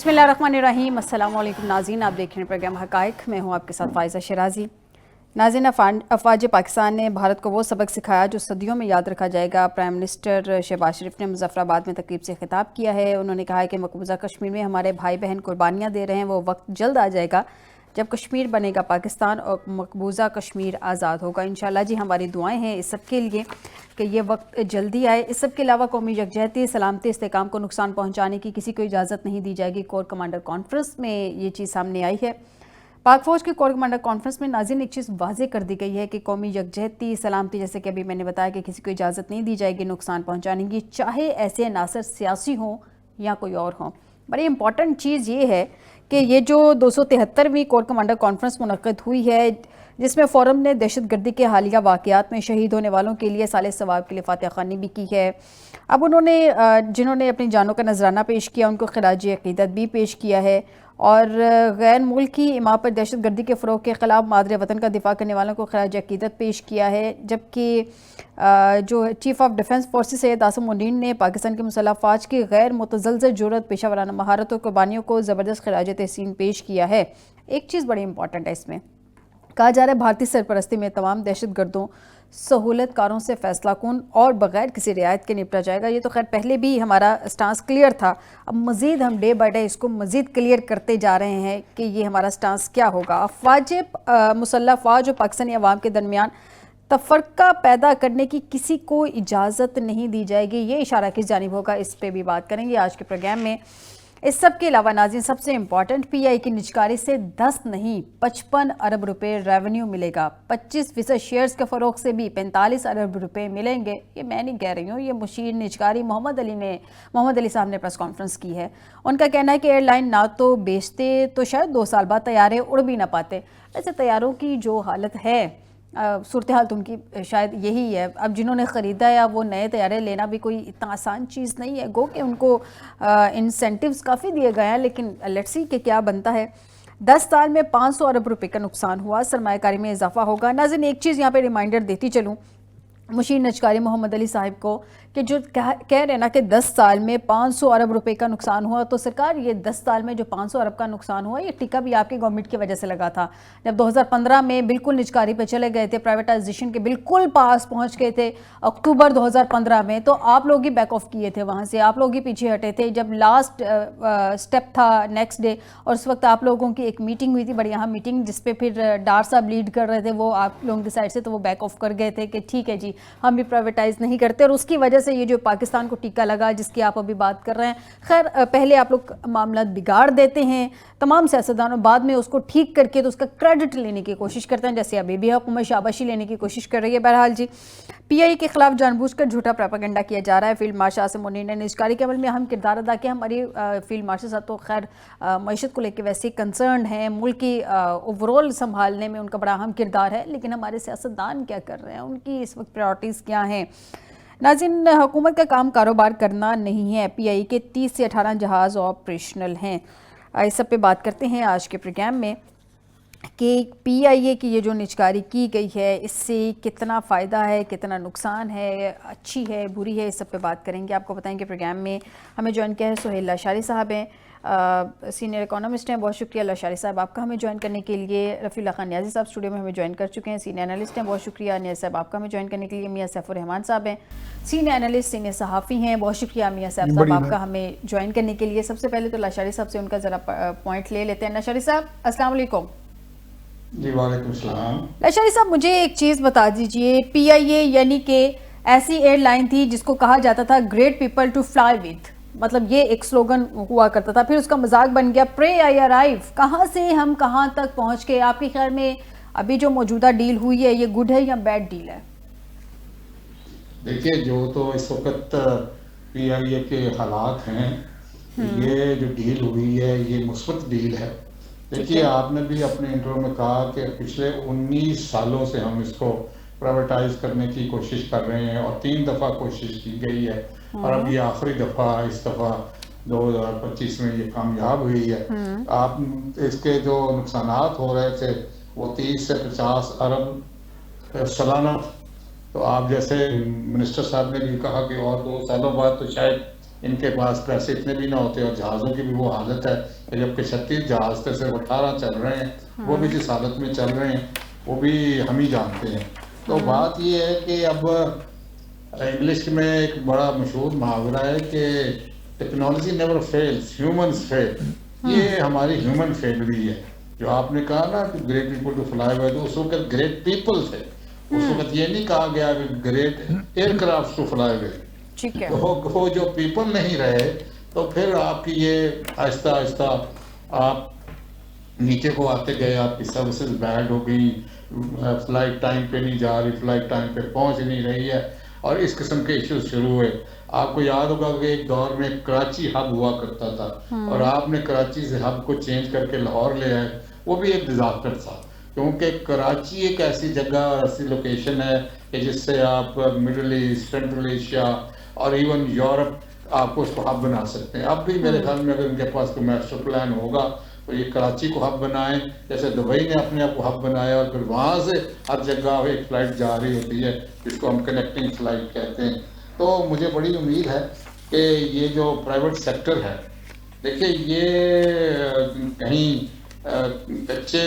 بسم اللہ الرحمن الرحیم۔ السلام علیکم ناظرین، آپ دیکھ رہے ہیں پروگرام حقائق، میں ہوں آپ کے ساتھ فائزہ شیرازی۔ ناظرین، افواج پاکستان نے بھارت کو وہ سبق سکھایا جو صدیوں میں یاد رکھا جائے گا۔ پرائم منسٹر شہباز شریف نے مظفر آباد میں تقریب سے خطاب کیا ہے۔ انہوں نے کہا ہے کہ مقبوضہ کشمیر میں ہمارے بھائی بہن قربانیاں دے رہے ہیں، وہ وقت جلد آ جائے گا جب کشمیر بنے گا پاکستان اور مقبوضہ کشمیر آزاد ہوگا۔ انشاءاللہ جی، ہماری دعائیں ہیں اس سب کے لیے کہ یہ وقت جلدی آئے۔ اس سب کے علاوہ قومی یکجہتی، سلامتی، استحکام کو نقصان پہنچانے کی کسی کو اجازت نہیں دی جائے گی۔ کور کمانڈر کانفرنس میں یہ چیز سامنے آئی ہے۔ پاک فوج کے کور کمانڈر کانفرنس میں ناظرین ایک چیز واضح کر دی گئی ہے کہ قومی یکجہتی، سلامتی، جیسے کہ ابھی میں نے بتایا کہ کسی کو اجازت نہیں دی جائے گی نقصان پہنچانے کی، چاہے ایسے عناصر سیاسی ہوں یا کوئی اور ہوں۔ بڑی امپورٹنٹ چیز یہ ہے کہ یہ جو 273ویں کور کمانڈر کانفرنس منعقد ہوئی ہے، جس میں فورم نے دہشت گردی کے حالیہ واقعات میں شہید ہونے والوں کے لیے سال ثواب کے لیے فاتحہ خوانی بھی کی ہے۔ اب انہوں نے جنہوں نے اپنی جانوں کا نذرانہ پیش کیا ان کو خراج عقیدت بھی پیش کیا ہے، اور غیر ملکی امام پر دہشت گردی کے فروغ کے خلاف مادر وطن کا دفاع کرنے والوں کو خراج عقیدت پیش کیا ہے۔ جبکہ جو chief of defence forces Syed Asim Munir نے پاکستان کی مسلح افواج کی غیر متزلزل جرأت، پیشہ ورانہ مہارت اور قربانیوں کو زبردست خراج تحسین پیش کیا ہے۔ ایک چیز بڑی امپورٹنٹ ہے اس میں، کہا جا رہا ہے بھارتی سرپرستی میں تمام دہشت گردوں، سہولت کاروں سے فیصلہ کن اور بغیر کسی رعایت کے نپٹا جائے گا۔ یہ تو خیر پہلے بھی ہمارا سٹانس کلیئر تھا، اب مزید ہم ڈے بائی ڈے اس کو مزید کلیئر کرتے جا رہے ہیں کہ یہ ہمارا سٹانس کیا ہوگا۔ افواج مسلح افواج اور پاکستانی عوام کے درمیان تفرقہ پیدا کرنے کی کسی کو اجازت نہیں دی جائے گی۔ یہ اشارہ کس جانب ہوگا، اس پہ بھی بات کریں گے آج کے پروگرام میں۔ اس سب کے علاوہ ناظرین، سب سے امپورٹنٹ، پی آئی کی نجکاری سے 10 نہیں 55 ارب روپے ریونیو ملے گا۔ 25% شیئرز کے فروغ سے بھی 45 ارب روپے ملیں گے۔ یہ میں نہیں کہہ رہی ہوں، یہ مشیر نجکاری محمد علی صاحب نے پریس کانفرنس کی ہے۔ ان کا کہنا ہے کہ ایئر لائن نہ تو بیچتے تو شاید 2 سال بعد طیارے اڑ بھی نہ پاتے۔ ویسے طیاروں کی جو حالت ہے، صورتحال تو ان کی شاید یہی ہے۔ اب جنہوں نے خریدا ہے وہ نئے طیارے لینا بھی کوئی اتنا آسان چیز نہیں ہے، گو کہ ان کو انسینٹیوز کافی دیے گئے ہیں، لیکن لیٹس سی کہ کیا بنتا ہے۔ 10 سال میں 500 ارب روپے کا نقصان ہوا، سرمایہ کاری میں اضافہ ہوگا۔ ناظرین، ایک چیز یہاں پہ ریمائنڈر دیتی چلوں مشیر نجکاری محمد علی صاحب کو، کہ جو کہہ رہے نا کہ 10 سال میں 500 ارب روپے کا نقصان ہوا، تو سرکار یہ 10 سال میں جو 500 ارب کا نقصان ہوا، یہ ٹکا بھی آپ کی گورنمنٹ کی وجہ سے لگا تھا۔ جب 2015 میں بالکل نجکاری پہ چلے گئے تھے، پرائیویٹائزیشن کے بالکل پاس پہنچ گئے تھے اکتوبر 2015 میں، تو آپ لوگ ہی بیک آف کیے تھے وہاں سے، آپ لوگ ہی پیچھے ہٹے تھے جب لاسٹ سٹیپ تھا نیکسٹ ڈے، اور اس وقت آپ لوگوں کی ایک میٹنگ ہوئی تھی، بڑی اہم میٹنگ، جس پہ پھر ڈار صاحب لیڈ کر رہے تھے، وہ آپ لوگوں کی سائڈ سے، تو وہ بیک آف کر گئے تھے کہ ٹھیک ہے جی ہم بھی پرائیویٹائز نہیں کرتے، اور اس کی وجہ سے یہ جو پاکستان کو ٹیکا لگا جس کی آپ ابھی بات کر رہے ہیں۔ خیر، پہلے آپ لوگ معاملات بگاڑ دیتے ہیں تمام سیاستدانوں، بعد میں اس کو ٹھیک کر کے تو اس کا کریڈٹ لینے کی کوشش کرتے ہیں، جیسے ابھی بھی حکومت شاباشی لینے کی کوشش کر رہی ہے۔ بہرحال جی، پی آئی کے خلاف جان بوجھ کر جھوٹا پروپیگنڈا کیا جا رہا ہے۔ فیلڈ مارشل عاصم منیر نے نجکاری کے عمل میں اہم کردار ادا کیا۔ ہماری فیلڈ مارشل صاحب تو خیر معیشت کو لے کے ویسے کنسرنڈ ہیں، ملک کی اوورال سنبھالنے میں ان کا بڑا اہم کردار ہے، لیکن ہمارے سیاستدان کیا کر رہے ہیں، ان کی اس وقت پرائورٹیز کیا ہیں۔ ناظرین، حکومت کا کام کاروبار کرنا نہیں ہے، پی آئی کے 30 سے 18 جہاز آپریشنل ہیں۔ اس سب پہ بات کرتے ہیں آج کے پروگرام میں کہ پی آئی اے کی یہ جو نجکاری کی گئی ہے، اس سے کتنا فائدہ ہے، کتنا نقصان ہے، اچھی ہے، بری ہے، اس سب پہ بات کریں گے۔ آپ کو بتائیں کہ پروگرام میں ہمیں جوائن کیا ہے سہیل لاشاری صاحب ہیں، سینئر اکانومسٹ ہیں، بہت شکریہ لاشاری صاحب آپ کا ہمیں جوائن کرنے کے لیے۔ رفیع اللہ خان نیازی صاحب اسٹوڈیو میں ہمیں جوائن کر چکے ہیں، سینئر انالسٹ ہیں، بہت شکریہ نیازی صاحب آپ کا ہمیں جوائن کرنے کے لیے۔ میاں سیف الرحمان صاحب ہیں، سینئر انالسٹ، سینئر صحافی ہیں، بہت شکریہ میاں سیف صاحب آپ کا ہمیں جوائن کرنے کے لیے۔ سب سے پہلے تو لاشاری صاحب سے ان کا ذرا پوائنٹ لے لیتے ہیں۔ لاشاری صاحب السلام علیکم۔ جی وعلیکم السلام۔ لاشاری صاحب مجھے ایک چیز بتا دیجئے، پی آئی اے یعنی کہ ایسی ایئر لائن تھی جس کو کہا جاتا تھا great people to fly with, مطلب یہ ایک سلوگن ہوا کرتا تھا، پھر اس کا مذاق بن گیا پرے آئی ارائیو، کہاں سے ہم کہاں تک پہنچ گئے۔ آپ کے خیال میں ابھی جو موجودہ ڈیل ہوئی ہے یہ گڈ ہے یا بیڈ ڈیل ہے؟ دیکھیے، جو تو اس وقت پی آئی اے کے حالات ہیں، یہ جو ڈیل ہوئی ہے یہ مثبت ڈیل ہے۔ دیکھیے، آپ نے بھی اپنے انٹرو میں کہا کہ پچھلے 19 سالوں سے ہم اس کو پرائیویٹائز کرنے کی کوشش کر رہے ہیں، اور 3 دفعہ کوشش کی گئی ہے، اور اب یہ آخری دفعہ اس دفعہ 2025 میں یہ کامیاب ہوئی ہے۔ آپ اس کے جو نقصانات ہو رہے تھے وہ 30 سے 50 ارب سالانہ، تو آپ جیسے منسٹر صاحب نے بھی کہا کہ اور 2 سالوں بعد تو شاید ان کے پاس پیسے اتنے بھی نہ ہوتے, اور جہازوں کی بھی وہ حالت ہے کہ جب کہ 36 جہاز تھے صرف 18 چل رہے ہیں, وہ بھی جس حالت میں چل رہے ہیں وہ بھی ہم ہی جانتے ہیں. تو بات یہ ہے کہ اب انگلش میں ایک بڑا مشہور محاورہ ہے کہ ٹیکنالوجی نیور فیلز, ہیومنز فیل. یہ ہماری ہیومن فیلری ہے. جو آپ نے کہا نا کہ great people to fly away, تو اس وقت گریٹ پیپل تھے, اس وقت یہ نہیں کہا گیا کہ great aircraft to fly away. تو وہ جو پیپل نہیں رہے تو پھر آپ کی یہ آہستہ آہستہ آپ نیچے کو آتے گئے, آپ کی سروسز بیڈ ہو گئی, فلائٹ ٹائم پہ نہیں جا رہی, فلائٹ ٹائم پہ پہنچ نہیں رہی ہے, اور اس قسم کے ایشوز شروع ہوئے. آپ کو یاد ہوگا کہ ایک دور میں کراچی ہب ہوا کرتا تھا, اور آپ نے کراچی سے ہب کو چینج کر کے لاہور لے آئے. وہ بھی ایک ڈیزاسٹر تھا, کیونکہ کراچی ایک ایسی جگہ, ایسی لوکیشن ہے کہ جس سے آپ مڈل ایسٹ, سینٹرل ایشیا اور ایون یورپ آپ کو اس کو ہب بنا سکتے ہیں. اب بھی میرے خیال میں اگر ان کے پاس کوئی ماسٹر پلان ہوگا تو یہ کراچی کو ہب بنائیں, جیسے دبئی نے اپنے آپ کو ہب بنایا, اور پھر وہاں سے ہر جگہ ایک فلائٹ جا رہی ہوتی ہے جس کو ہم کنیکٹنگ فلائٹ کہتے ہیں. تو مجھے بڑی امید ہے کہ یہ جو پرائیویٹ سیکٹر ہے, دیکھیے یہ کہیں کچے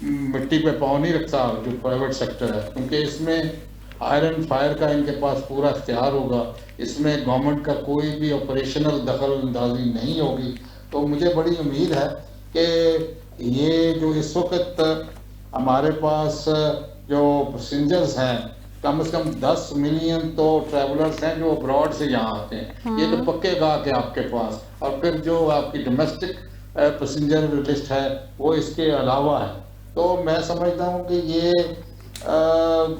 مٹی پہ پاؤں نہیں رکھتا جو پرائیویٹ سیکٹر ہے, کیونکہ اس میں آئرن فائر کا ان کے پاس پورا اختیار ہوگا, اس میں گورنمنٹ کا کوئی بھی آپریشنل دخل اندازی نہیں ہوگی. تو مجھے بڑی امید ہے کہ یہ جو اس وقت ہمارے پاس جو پیسنجرز ہیں, کم از کم 10 ملین تو ٹریولرز ہیں جو ابراڈ سے یہاں آتے ہیں, یہ تو پکے گا کہ آپ کے پاس, اور پھر جو آپ کی ڈومیسٹک پیسنجر لسٹ ہے وہ اس کے علاوہ ہے. تو میں سمجھتا ہوں کہ یہ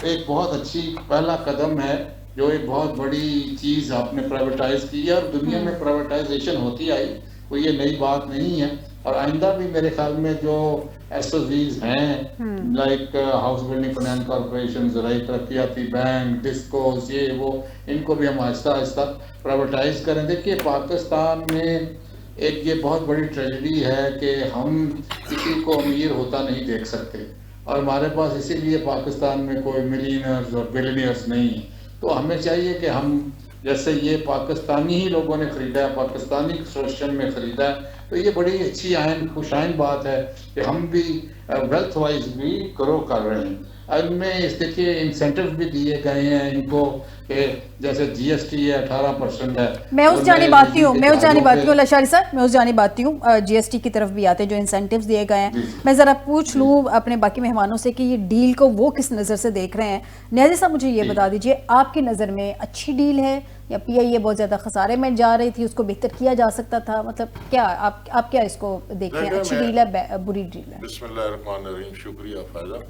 ایک بہت اچھی پہلا قدم ہے, جو ایک بہت بڑی چیز آپ نے پرائیویٹائز کی ہے, اور دنیا میں پرائیویٹائزیشن ہوتی آئی, کوئی یہ نئی بات نہیں ہے. اور آئندہ بھی میرے خیال میں جو ایس او زیز ہیں like house building finance corporation, زرعی ترقیاتی بینک, ڈسکوز, یہ وہ, ان کو بھی ہم آہستہ آہستہ پرائیویٹائز کریں. دیکھیے پاکستان میں ایک یہ بہت بڑی ٹریجڈی ہے کہ ہم کسی کو امیر ہوتا نہیں دیکھ سکتے, اور ہمارے پاس اسی لیے پاکستان میں کوئی ملینئرز اور بلینئرز نہیں ہیں. تو ہمیں چاہیے کہ ہم جیسے یہ پاکستانی ہی لوگوں نے خریدا ہے, پاکستانی کنسٹرکشن میں خریدا ہے, تو یہ بڑی اچھی خوش آئند بات ہے کہ ہم بھی ویلتھ وائز بھی گرو کر رہے ہیں. ان میں اس دیکھیے انسینٹیو بھی دیے گئے ہیں ان کو, کہ جیسے جی ایس ٹی ہے 18% ہے. میں اس جانب آتی ہوں لشاری صاحب, میں اس جانب آتی ہوں, جی ایس ٹی کی طرف بھی آتے ہیں جو انسینٹیوز دیے گئے ہیں. میں ذرا پوچھ لوں اپنے باقی مہمانوں سے کہ یہ ڈیل کو وہ کس نظر سے دیکھ رہے ہیں. نیازی صاحب مجھے یہ بتا دیجئے, آپ کی نظر میں اچھی ڈیل ہے یا پی آئی اے بہت زیادہ خسارے میں جا رہی تھی, اس کو بہتر کیا جا سکتا تھا, مطلب کیا آپ کیا اس کو دیکھیں, اچھی ڈیل ہے بری ڈیل ہے؟ بسم اللہ الرحمن الرحیم. شکریہ فائزہ.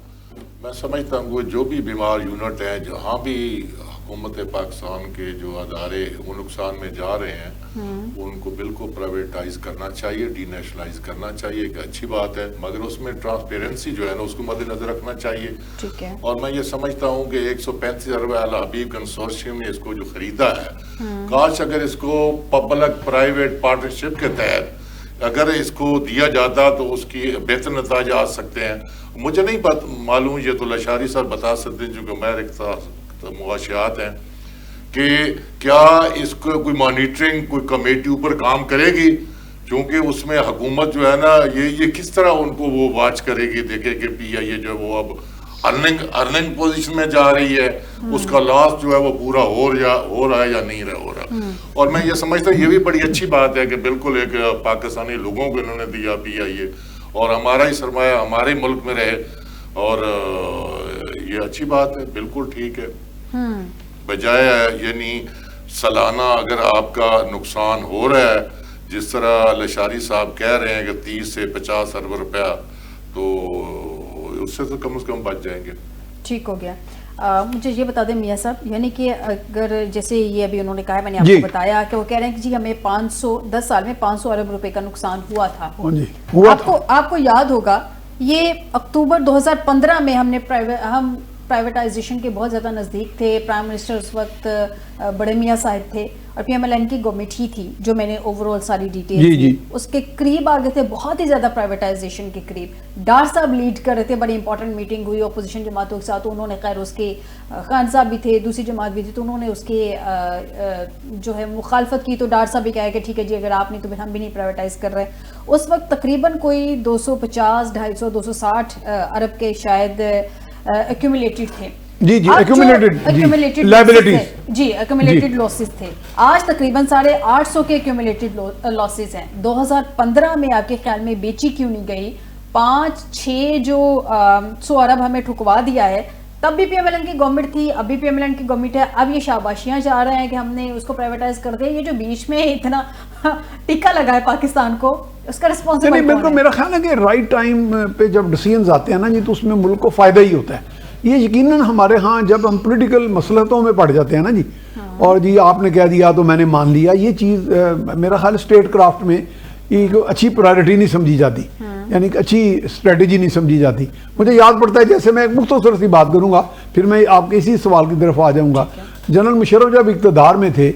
میں سمجھتا ہوں وہ جو بھی بیمار یونٹ ہیں, جہاں بھی حکومت پاکستان کے جو ادارے وہ نقصان میں جا رہے ہیں, ان کو بالکل پرائیویٹائز کرنا چاہیے, ڈی نیشنلائز کرنا چاہیے, ایک اچھی بات ہے, مگر اس میں ٹرانسپیرنسی جو ہے نا اس کو مد نظر رکھنا چاہیے. اور میں یہ سمجھتا ہوں کہ 135 ارب الحبیب کنسورشیم نے اس کو جو خریدا ہے, کاش اگر اس کو پبلک پرائیویٹ پارٹنرشپ کے تحت اگر اس کو دیا جاتا تو اس کی بہتر نتائج آ سکتے ہیں. مجھے نہیں معلوم, یہ تو لشاری صاحب بتا سکتے ہیں جو کہ میرے معاشیات ہیں, کہ کیا اس کو کوئی مانیٹرنگ کوئی کمیٹی اوپر کام کرے گی, چونکہ اس میں حکومت جو ہے نا یہ کس طرح ان کو وہ واچ کرے گی, دیکھے کہ پی آئی اے جو ہے وہ اب ارننگ پوزیشن میں جا رہی ہے, اس کا لاس جو ہے وہ پورا ہو رہا ہے یا نہیں ہو رہا. اور میں یہ سمجھتا ہوں یہ بھی بڑی اچھی بات ہے کہ بالکل ایک پاکستانی لوگوں کو انہوں نے دیا پی آئی اے, اور ہمارا ہی سرمایہ ہمارے ملک میں رہے, اور یہ اچھی بات ہے, بالکل ٹھیک ہے. بجائے یعنی سالانہ اگر آپ کا نقصان ہو رہا ہے جس طرح لشاری صاحب کہہ رہے ہیں کہ 30 سے 50 ارب روپیہ, تو اس سے تو کم از کم بچ جائیں گے. ٹھیک ہو گیا. مجھے یہ بتا دیں میاں صاحب, یعنی کہ اگر جیسے یہ ابھی انہوں نے کہا, میں نے آپ کو بتایا کہ وہ کہہ رہے ہیں کہ جی ہمیں 10 سال میں 500 ارب روپے کا نقصان ہوا تھا. آپ کو یاد ہوگا یہ اکتوبر 2015 میں ہم پرائیویٹائزیشن کے بہت زیادہ نزدیک تھے. پرائم منسٹر اس وقت بڑے میاں صاحب تھے اور پی ایم ایل این کی گورنمنٹ ہی تھی, جو میں نے اوور آل ساری ڈیٹیل اس کے قریب آ گئے تھے, بہت ہی زیادہ پرائیویٹائزیشن کے قریب. ڈار صاحب لیڈ کر رہے تھے, بڑی امپورٹنٹ میٹنگ ہوئی اپوزیشن جماعتوں کے ساتھ, انہوں نے خیر اس کے خان صاحب بھی تھے, دوسری جماعت بھی تھی, تو انہوں نے اس کے جو ہے مخالفت کی. تو ڈار صاحب بھی کہا کہ ٹھیک ہے جی اگر آپ نہیں تو پھر ہم بھی نہیں پرائیویٹائز کر رہے. اس وقت تقریباً کوئی 250 250 260 ارب کے شاید ایکومولیٹڈ تھے. جی ایکومولیٹڈ لائبلٹیز, جی ایکومولیٹڈ لاسز تھے. آج تقریباً 850 کے ایکومولیٹڈ لاسز ہیں. 2015 میں آپ کے خیال میں بیچی کیوں نہیں گئی؟ 5-6 جو 100 ارب ہمیں ٹھکوا دیا ہے, تب بھی پی ایم ایل این کی گورنمنٹ تھی, اب بھی پی ایم ایل این کی گورنمنٹ ہے. اب یہ شاباشیاں چاہ رہے ہیں کہ ہم نے اس کو پرائیویٹائز کر دیا. یہ جو بیچ میں اتنا ٹکا لگا ہے پاکستان کو, اس کا رسپانسبل کون ہے؟ میرا خیال ہے کہ رائٹ ٹائم پہ جب ڈیسیژنز آتے ہیں نا جی, تو اس میں ملک کو فائدہ ہی ہوتا ہے. یہ یقیناً ہمارے ہاں جب ہم پولیٹیکل مصلحتوں میں پڑ جاتے ہیں نا جی, اور جی آپ نے کہہ دیا تو میں نے مان لیا, یہ چیز میرا خیال اسٹیٹ کرافٹ میں یہ اچھی پرائرٹی نہیں سمجھی جاتی, یعنی کہ اچھی اسٹریٹجی نہیں سمجھی جاتی. مجھے یاد پڑتا ہے, جیسے میں ایک مختصر سی بات کروں گا پھر میں آپ کے اسی سوال کی طرف آ جاؤں گا. جنرل مشرف جب اقتدار میں تھے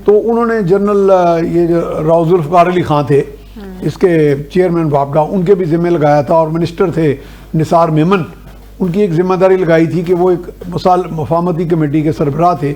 تو انہوں نے جنرل یہ جو راؤ ذوالفقار علی خان تھے اس کے چیئرمین وابڈا, ان کے بھی ذمہ لگایا تھا, اور منسٹر تھے نثار میمن, ان کی ایک ذمہ داری لگائی تھی کہ وہ ایک مفاہمتی کمیٹی کے سربراہ تھے.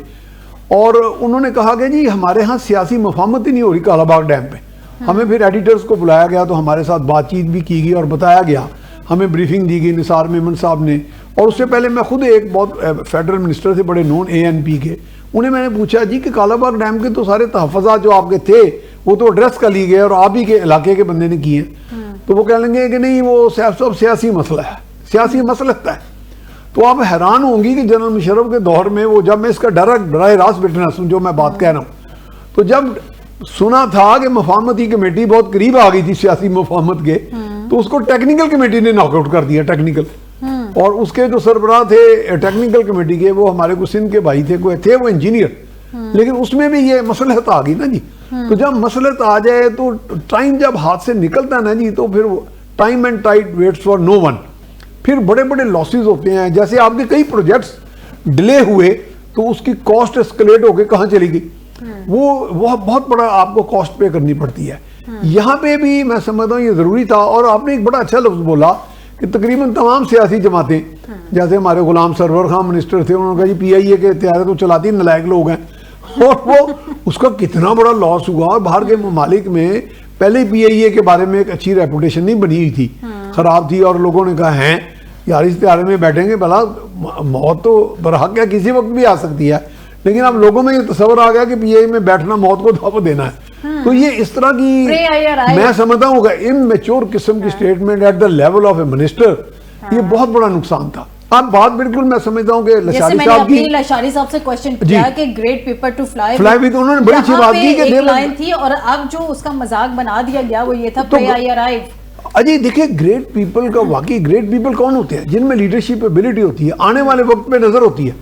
اور انہوں نے کہا کہ جی ہمارے ہاں سیاسی مفاہمت ہی نہیں ہو رہی کالا باغ ڈیم پہ. ہمیں پھر ایڈیٹرز کو بلایا گیا تو ہمارے ساتھ بات چیت بھی کی گئی اور بتایا گیا, ہمیں بریفنگ دی گئی نثار میمن صاحب نے. اور اس سے پہلے میں خود ایک بہت فیڈرل منسٹر تھے بڑے نون ANP کے, انہیں میں نے پوچھا جی کہ کالا باغ ڈیم کے تو سارے تحفظات جو آپ کے تھے وہ تو ایڈریس کر لی گئے اور آپ ہی کے علاقے کے بندے نے کیے ہیں. تو وہ کہہ لیں گے کہ نہیں وہ صاحب سیاسی مسئلہ ہے, سیاسی مسئلہ ہے. تو آپ حیران ہوں گی کہ جنرل مشرف کے دور میں وہ جب میں اس کا براہ راست وٹنس ہوں جو میں بات کہہ رہا ہوں, تو جب سنا تھا کہ مفاہمتی کمیٹی بہت قریب آ گئی تھی سیاسی مفاہمت کے, تو اس کو ٹیکنیکل کمیٹی نے ناک آؤٹ کر دیا ٹیکنیکل. اور اس کے جو سربراہ تھے ٹیکنیکل کمیٹی کے, وہ ہمارے کو سندھ کے بھائی تھے, کوئی تھے وہ انجینئر, لیکن اس میں بھی یہ مصلحت آ گئی نا جی. تو جب مصلحت آ جائے تو ٹائم جب ہاتھ سے نکلتا ہے نا جی, تو پھر time and tied waits for no one. پھر بڑے بڑے لاسز ہوتے ہیں. جیسے آپ کے کئی پروجیکٹس ڈیلے ہوئے تو اس کی کاسٹ اسکلیٹ ہو کے کہاں چلی گئی, وہ بہت بڑا آپ کو کاسٹ پے کرنی پڑتی ہے. یہاں پہ بھی میں سمجھتا ہوں یہ ضروری تھا. اور آپ نے ایک بڑا اچھا لفظ بولا کہ تقریباً تمام سیاسی جماعتیں, جیسے ہمارے غلام سرور خان منسٹر تھے, انہوں نے کہا جی PIA کے اتحاد تو چلاتی نلائق لوگ ہیں, اور وہ اس کا کتنا بڑا لاس ہوا. اور باہر کے ممالک میں پہلے PIA کے بارے میں ایک اچھی ریپوٹیشن نہیں بنی ہوئی تھی, خراب تھی, اور لوگوں نے کہا ہیں یار اس اتحاد میں بیٹھیں گے بھلا موت تو برحق ہے کسی وقت بھی آ سکتی ہے. لیکن اب لوگوں میں یہ تصور آ گیا کہ PIA میں بیٹھنا موت کو دعوت دینا ہے. تو یہ اس طرح کی میں سمجھتا ہوں کہ امیچور قسم کی statement at the level of a minister, یہ بہت بڑا نقصان تھا. اب بات بالکل میں سمجھتا ہوں کہ لشاری صاحب کی, لشاری صاحب سے کوشچن کیا کہ great paper to fly with, انہوں نے بڑی اچھی بات کی کہ ایک لائن تھی, اور اب جو اس کا مذاق بنا دیا گیا وہ یہ تھا پرے آئی ارائیو. اجی دیکھیں گریٹ پیپل کا واقعی گریٹ پیپل کون ہوتے ہیں؟ جن میں لیڈرشپ ایبلٹی ہوتی ہے, آنے والے وقت پہ نظر ہوتی ہے.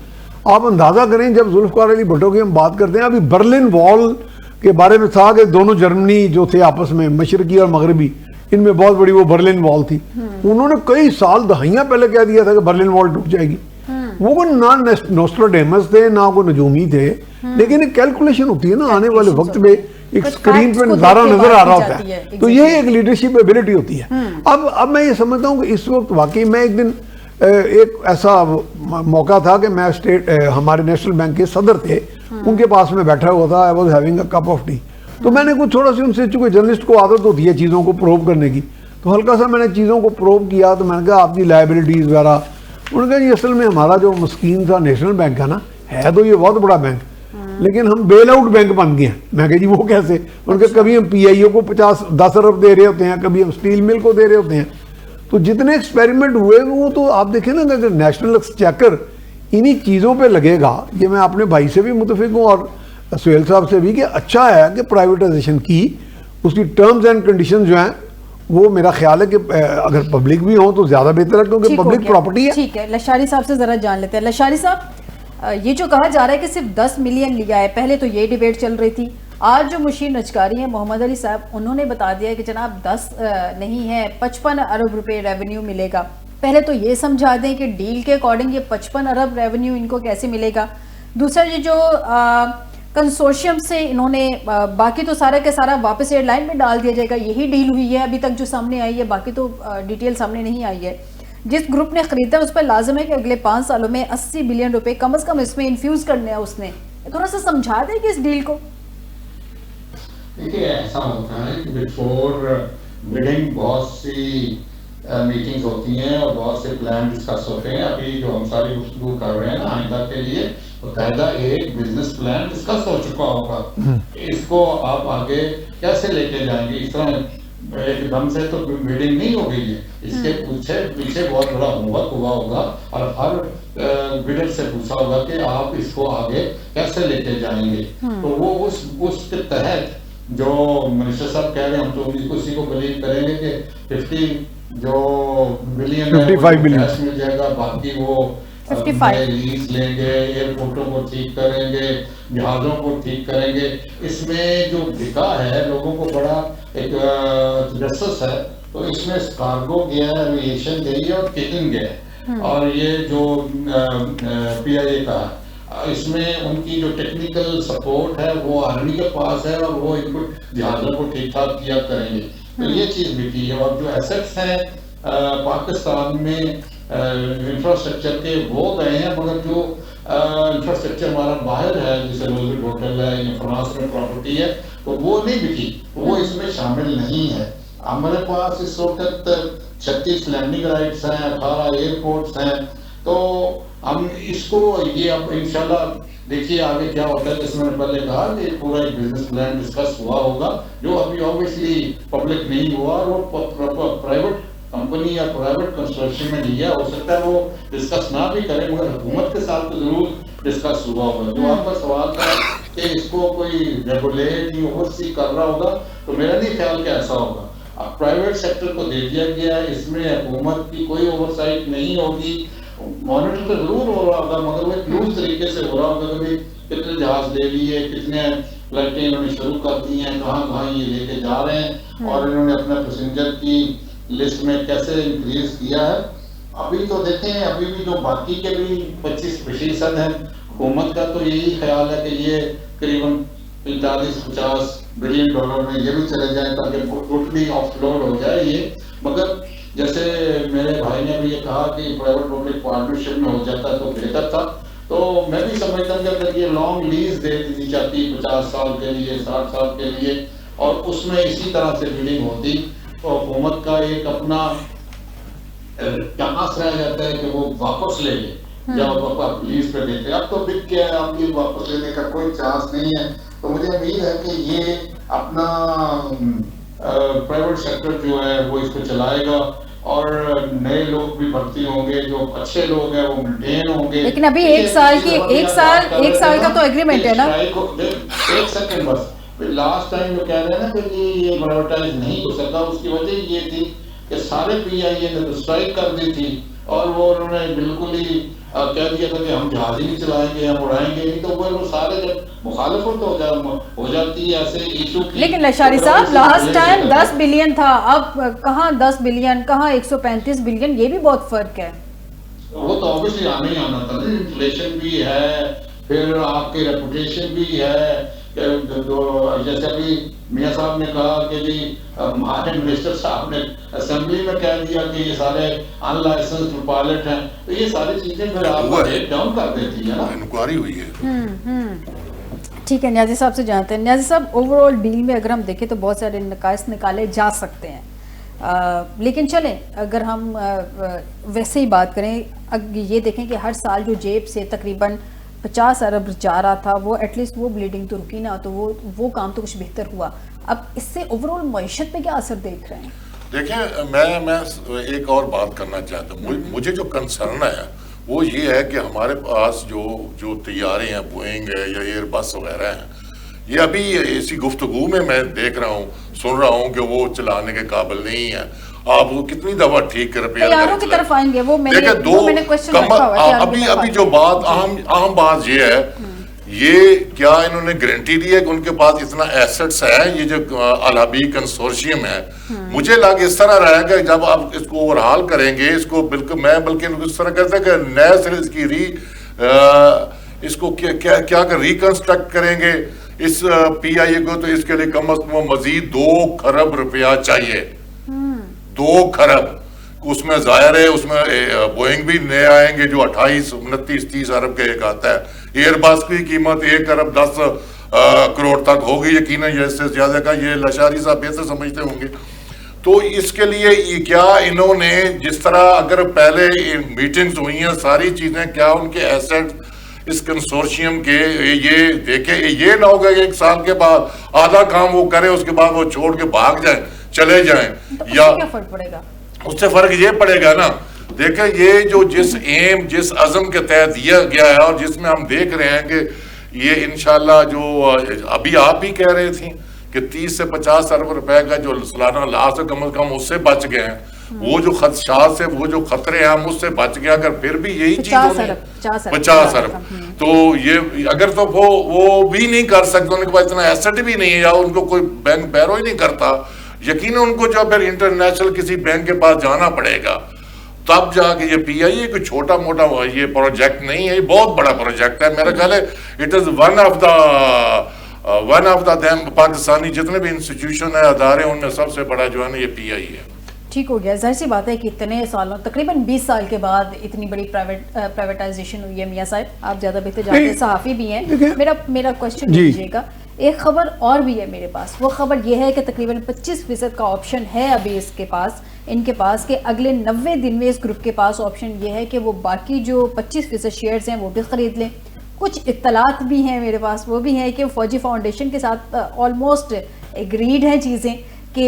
آپ اندازہ کریں جب ذوالفقار علی بھٹو کی ہم بات کرتے ہیں, ابھی برلن وال کے بارے میں تھا کہ دونوں جرمنی جو تھے آپس میں مشرقی اور مغربی, ان میں بہت بڑی وہ برلن وال تھی. انہوں نے کئی سال دہائیاں پہلے کہہ دیا تھا کہ برلن وال ٹوٹ جائے گی. وہ نہ نوسٹراڈیمس تھے نہ کوئی نجومی تھے, لیکن ایک کیلکولیشن ہوتی ہے نا, آنے والے وقت پہ ایک سکرین پہ نظارہ نظر آ رہا ہوتا ہے, تو یہ ایک لیڈرشپ ایبلٹی ہوتی ہے. اب میں یہ سمجھتا ہوں کہ اس وقت واقعی میں ایک دن ایک ایسا موقع تھا کہ میں ہمارے نیشنل بینک کے صدر تھے, ان کے پاس میں بیٹھا ہوا تھا, I was having a cup of T. تو میں نے کچھ تھوڑا سی ان سے, چونکہ جرنلسٹ کو عادت ہوتی ہے چیزوں کو پروب کرنے کی, تو ہلکا سا میں نے چیزوں کو پروب کیا. تو میں نے کہا آپ کی لائبلٹیز وغیرہ, انہوں نے کہا جی اصل میں ہمارا جو مسکین تھا نیشنل بینک ہے نا, ہے تو یہ بہت بڑا بینک, لیکن ہم بیل آؤٹ بینک بن گئے ہیں. میں کہا جی وہ کیسے؟ انہوں نے کہا کبھی ہم PIO کو 10 ارب دے رہے ہوتے ہیں, کبھی ہم اسٹیل مل کو دے رہے ہوتے ہیں. تو جتنے ایکسپیریمنٹ ہوئے وہ تو آپ دیکھیں نا کہ نیشنل ایکسچیکر انہی چیزوں پہ لگے گا. یہ میں اپنے بھائی سے بھی متفق ہوں اور سہیل صاحب سے بھی کہ اچھا ہے کہ پرائیویٹائزیشن کی, اس کی ٹرمز اینڈ کنڈیشن جو ہیں وہ میرا خیال ہے کہ اگر پبلک بھی ہوں تو زیادہ بہتر ہے, کیونکہ پبلک پراپرٹی ہے. ٹھیک ہے, لشاری صاحب سے ذرا جان لیتے ہیں. لشاری صاحب, یہ جو کہا جا رہا ہے کہ صرف 10 ملین لیا ہے, پہلے تو یہ ڈیبیٹ چل رہی تھی. آج جو مشیر نجکاری ہیں محمد علی صاحب, انہوں نے بتا دیا کہ جناب 10 نہیں ہے 55 ارب روپے ریونیو ملے گا. پہلے تو یہ سمجھا دیں کہ ڈیل کے اکارڈنگ یہ 55 ارب ریونیو ان کو کیسے ملے گا. دوسرا یہ جو کنسورشیم سے انہوں نے باقی تو سارا کے سارا واپس ایئر لائن میں ڈال دیا جائے گا, یہی ڈیل ہوئی ہے ابھی تک جو سامنے آئی ہے, باقی تو ڈیٹیل سامنے نہیں آئی ہے. جس گروپ نے خریدا اس پر لازم ہے کہ اگلے 5 سالوں میں 80 بلین روپے کم از کم اس میں انفیوز کرنے ہیں. اس نے تھوڑا سا سمجھا دیں کہ اس ڈیل کو. دیکھیے ایسا ہوتا ہے کہ بفور بڈنگ بہت سی میٹنگز ہوتی ہیں اور بہت سے پلان ڈسکس ہوتے ہیں. ابھی جو ہم ساری گفتگو کر رہے ہیں نا آئندہ کے لیے, باقاعدہ ایک بزنس پلان ڈسکس ہو چکا ہوگا. اس کو آپ آگے کیسے لے کے جائیں گے؟ اس طرح ایک دم سے تو میٹنگ نہیں ہو گئی ہے, اس کے پیچھے بہت بڑا ہوم ورک ہوا ہوگا اور ہر بڈر سے پوچھا ہوگا کہ آپ اس کو آگے کیسے لے کے جائیں گے. تو وہ اس کے تحت جو منسٹر صاحب کہہ رہے ہیں, ہم تو اسی کو بلیو کریں گے کہ 50 جو بلین 55 بلین مل جائے گا, باقی وہ 55 لیز لیں گے, ایئرپورٹوں کو ٹھیک کریں گے, جہازوں کو ٹھیک کریں گے. اس میں جو بکا ہے لوگوں کو بڑا ایک تجسس ہے, تو اس میں کارگو گیا ہے, ایویشن گئی ہے اور کٹن گیا ہے, اور یہ جو پی آئی اے کا اس میں ان کی جو ٹیکنیکل سپورٹ ہے وہ آرمی کے پاس ہے, اور وہ ان کو جہازوں کو ٹھیک ٹھاک کیا کریں گے. تو یہ چیز بھی کی ہے. اور جو ایسٹس ہیں پاکستان میں انفراسٹرکچر کے وہ گئے ہیں, مگر جو انفراسٹرکچر ہمارا باہر ہے جیسے روزویلٹ ہوٹل ہے یا فرانس میں پراپرٹی ہے, تو وہ نہیں بکی, وہ اس میں شامل نہیں ہے. ہمارے پاس اس وقت 36 لینڈنگ رائٹس ہیں, 18 ایئرپورٹس ہیں. تو ہم اس کو یہ اب انشاءاللہ دیکھیے آگے کیا ہوتا ہے. جس میں نے پہلے کہا کہ پورا ایک بزنس پلان ڈسکس ہوا ہوگا جو ابھی آبویسلی پبلک نہیں ہوا, اور وہ پرائیویٹ کمپنی یا پرائیویٹ کنسٹرکشن میں لیا. ہو سکتا ہے وہ ڈسکس نہ بھی کرے, مگر حکومت کے ساتھ تو ضرور ڈسکس ہوا ہوگا. جو آپ کا سوال تھا کہ اس کو کوئی ریگولیٹ یا اوورسی کر رہا ہوگا, تو میرا نہیں خیال کہ ایسا ہوگا. اب پرائیویٹ سیکٹر کو دے دیا گیا ہے, اس میں حکومت کی کوئی اوور سائٹ نہیں ہوگی. مانیٹر تو ضرور ہو رہا ہوگا, مگر وہ ایک لوز طریقے سے ہو رہا ہوگا کہ کتنے جہاز لے لیے, کتنے فلائٹیں انہوں نے شروع کر دی ہیں, کہاں کہاں یہ لے کے جا رہے ہیں, اور انہوں نے اپنے پیسنجر کی لسٹ میں کیسے انکریز کیا ہے. ابھی تو دیکھیں, ابھی بھی جو باقی کے بھی 25% ہیں, حکومت کا تو یہی خیال ہے کہ یہ قریباً 45-50 بلین ڈالر میں یہ بھی چلے جائیں تاکہ ٹوٹلی آف لوڈ ہو جائے یہ. مگر جیسے میرے بھائی نے بھی یہ کہا کہ پرائیویٹ پبلک پارٹنرشپ میں ہو جاتا تو بہتر تھا. تو میں بھی سمجھتا ہوں کہ اگر یہ لانگ لیز دے دی جاتی 50 سال کے لیے, 60 سال کے لیے, اور اس میں اسی طرح سے بلڈنگ ہوتی, تو حکومت کا ایک اپنا چانس رہ جاتا ہے کہ وہ واپس لے لے جب آپ لیز پہ دیتے. اب تو بک گیا ہے, اب یہ واپس لینے کا کوئی چانس نہیں ہے. تو مجھے امید ہے کہ یہ اپنا پرائیویٹ سیکٹر جو ہے وہ اس کو چلائے گا, اور نئے لوگ بھی بھرتی ہوں گے, جو اچھے لوگ ہیں وہ مینٹین ہوں گے. لیکن ابھی ایک سال کا تو ایگریمنٹ ہے نا. ایک سیکنڈ بس, لاسٹ ٹائم جو کہہ رہے ہیں نا کہ یہ پرائیویٹائز نہیں ہو سکا, اس کی وجہ یہ تھی کہ سارے پی آئی اے نے تو اسٹرائک کر دی تھی, اور وہ انہوں نے بالکل ہی کہہ دیا تھا کہ ہم جہاز ہی نہیں چلائیں گے, ہم اڑائیں گے نہیں. تو وہ سارے جب مخالفت ہو جاتی ہے ایسے ایشو کی. لیکن لشاری صاحب لاسٹ ٹائم 10 بلین تھا, اب کہاں 10 بلین, کہاں 135 بلین, یہ بھی بہت فرق ہے. وہ تو آبویسلی آنا ہی آنا تھا. انفلیشن بھی ہے, پھر آپ کی ریپوٹیشن بھی ہے. جیسے ابھی میاں صاحب نے کہا کہ جی ہمارے منسٹر صاحب نے اسمبلی میں کہہ دیا کہ یہ سارے ان لائسنسڈ پائلٹ ہیں, تو یہ ساری چیزیں پھر آپ کو ریٹ ڈاؤن کر دیتی ہے نا. انکوائری ہوئی ہے. ٹھیک ہے, نیازی صاحب سے جانتے ہیں. نیازی صاحب, اوور آل ڈیل میں اگر ہم دیکھیں تو بہت سارے نقائص نکالے جا سکتے ہیں, لیکن چلیں اگر ہم ویسے ہی بات کریں, یہ دیکھیں کہ ہر سال جو جیب سے تقریباً 50 ارب جا رہا تھا, وہ ایٹ لیسٹ وہ بلیڈنگ تو رکی نا, تو وہ کام تو کچھ بہتر ہوا. اب اس سے اوور آل معیشت پہ کیا اثر دیکھ رہے ہیں؟ دیکھیں, میں ایک اور بات کرنا چاہتا ہوں. مجھے جو کنسرن ہے وہ یہ ہے کہ ہمارے پاس جو طیارے ہیں, بوئنگ ہے یا ایئر بس وغیرہ ہیں, یہ ابھی اسی گفتگو میں دیکھ رہا ہوں, سن رہا ہوں کہ وہ چلانے کے قابل نہیں ہے. آپ وہ کتنی دفعہ ٹھیک کر طیاروں کی طرف آئیں گے, وہ میں نے کوسچن رکھا ہوا ہے. ابھی جو بات اہم بات یہ ہے یہ کیا انہوں نے گارنٹی دی ہے کہ ان کے پاس اتنا ایسٹس ہے؟ یہ جو الحبیب کنسورشیم ہے، مجھے لگا اس طرح رہا کہ جب آپ اس کو اوورحال کریں گے، اس کو بلکہ اس طرح کہتے ہیں کہ نئے سرے اس کی اس کو کیا ریکنسٹرکٹ کریں گے اس پی آئی اے کو، تو اس کے لیے کم از کم مزید 2 کھرب روپیہ چاہیے. 2 کھرب. اس میں ظاہر ہے اس میں بوئنگ بھی نئے آئیں گے جو 28 29 30 ارب کا ایک آتا ہے. ایئر بس کی قیمت 1 ارب 10 کروڑ تک ہوگی یقیناً، اس سے زیادہ کا یہ لاشاری صاحب بہتر سمجھتے ہوں گے. تو اس کے لیے کیا انہوں نے جس طرح اگر پہلے میٹنگز ہوئی ہیں ساری چیزیں، کیا ان کے ایسٹ اس کنسورشیم کے یہ دیکھیں، یہ نہ ہوگا کہ 1 سال کے بعد آدھا کام وہ کرے اس کے بعد وہ چھوڑ کے بھاگ جائیں چلے جائیں. یا کیا فرق پڑے گا؟ اس سے فرق یہ پڑے گا نا، دیکھیں یہ جو جس عزم کے تحت دیا گیا ہے اور جس میں ہم دیکھ رہے ہیں کہ یہ انشاءاللہ جو ابھی آپ بھی کہہ رہے تھیں کہ 30 سے 50 ارب روپے کا جو سالانہ لاس ہے، کم از کم اس سے بچ گئے ہیں. وہ جو خدشات سے وہ جو خطرے ہیں ہم اس سے بچ گیا. اگر پھر بھی یہی چیز 50 ارب تو یہ اگر تو وہ بھی نہیں کر سکتے، ان کے پاس اتنا ایسٹ بھی نہیں ہے یا ان کو کوئی بینک بیرو ہی نہیں کرتا، یقیناً ان کو جو پھر انٹرنیشنل کسی بینک کے پاس جانا پڑے گا تب جا کے. یہ پی آئی اے کوئی چھوٹا موٹا یہ پروجیکٹ نہیں ہے، یہ بہت بڑا پروجیکٹ ہے. میرا خیال ہے it is one of the Pakistani جتنے بھی انسٹیٹیوشن ہے ادارے ان میں سب سے بڑا جو ہے نا یہ پی آئی ہے. ٹھیک ہو گیا. ظاہر سی بات ہے کہ اتنے سالوں تقریباً 20 سال کے بعد اتنی بڑی پرائیویٹائزیشن ہوئی ہے. میاں صاحب آپ زیادہ بہتر جانتے ہیں، صحافی بھی ہیں. میرا کوشچن دیجیے گا. ایک خبر اور بھی ہے میرے پاس. وہ خبر یہ ہے کہ تقریباً 25% کا آپشن ہے ابھی ان کے پاس کہ اگلے 90 دن میں اس گروپ کے پاس آپشن یہ ہے کہ وہ باقی جو 25% شیئرز ہیں وہ بھی خرید لیں. کچھ اطلاعات بھی ہیں میرے پاس، وہ بھی ہیں کہ فوجی فاؤنڈیشن کے ساتھ آلموسٹ ایگریڈ ہیں چیزیں کہ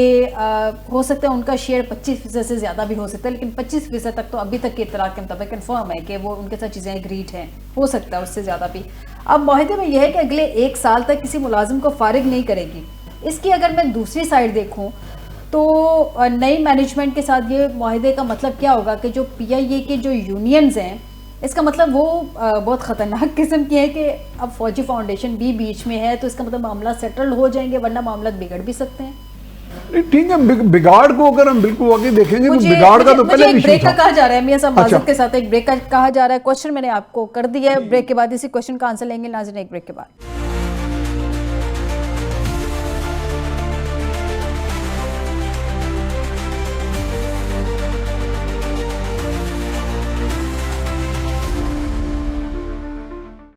ہو سکتا ہے ان کا شیئر 25% سے زیادہ بھی ہو سکتا ہے، لیکن 25% تک تو ابھی تک کے اطلاعات کے مطابق کنفرم ہے کہ وہ ان کے ساتھ چیزیں ایگریڈ ہیں. ہو سکتا ہے اس سے زیادہ بھی. اب معاہدے میں یہ ہے کہ اگلے 1 سال تک کسی ملازم کو فارغ نہیں کرے گی. اس کی اگر میں دوسری سائڈ دیکھوں تو نئی مینجمنٹ کے ساتھ یہ معاہدے کا مطلب کیا ہوگا کہ جو پی آئی اے کے جو یونینز ہیں، اس کا مطلب وہ بہت خطرناک قسم کی ہے کہ اب فوجی فاؤنڈیشن بھی بیچ میں ہے، تو اس کا مطلب معاملہ سیٹل ہو جائیں گے، ورنہ معاملات بگڑ بھی سکتے ہیں. ٹھیک ہے، بگاڑ کو اگر ہم بالکل واقعی دیکھیں گے تو بگاڑ کا تو پہلے بھی بریک کا کہا جا رہا ہے. میاں صاحب معذرت کے ساتھ ایک بریک کا کہا جا رہا ہے. کوشچن میں نے آپ کو کر دیا ہے. بریک کے بعد اسی کوشچن کا آنسر لیں گے ناظرین، ایک بریک کے بعد.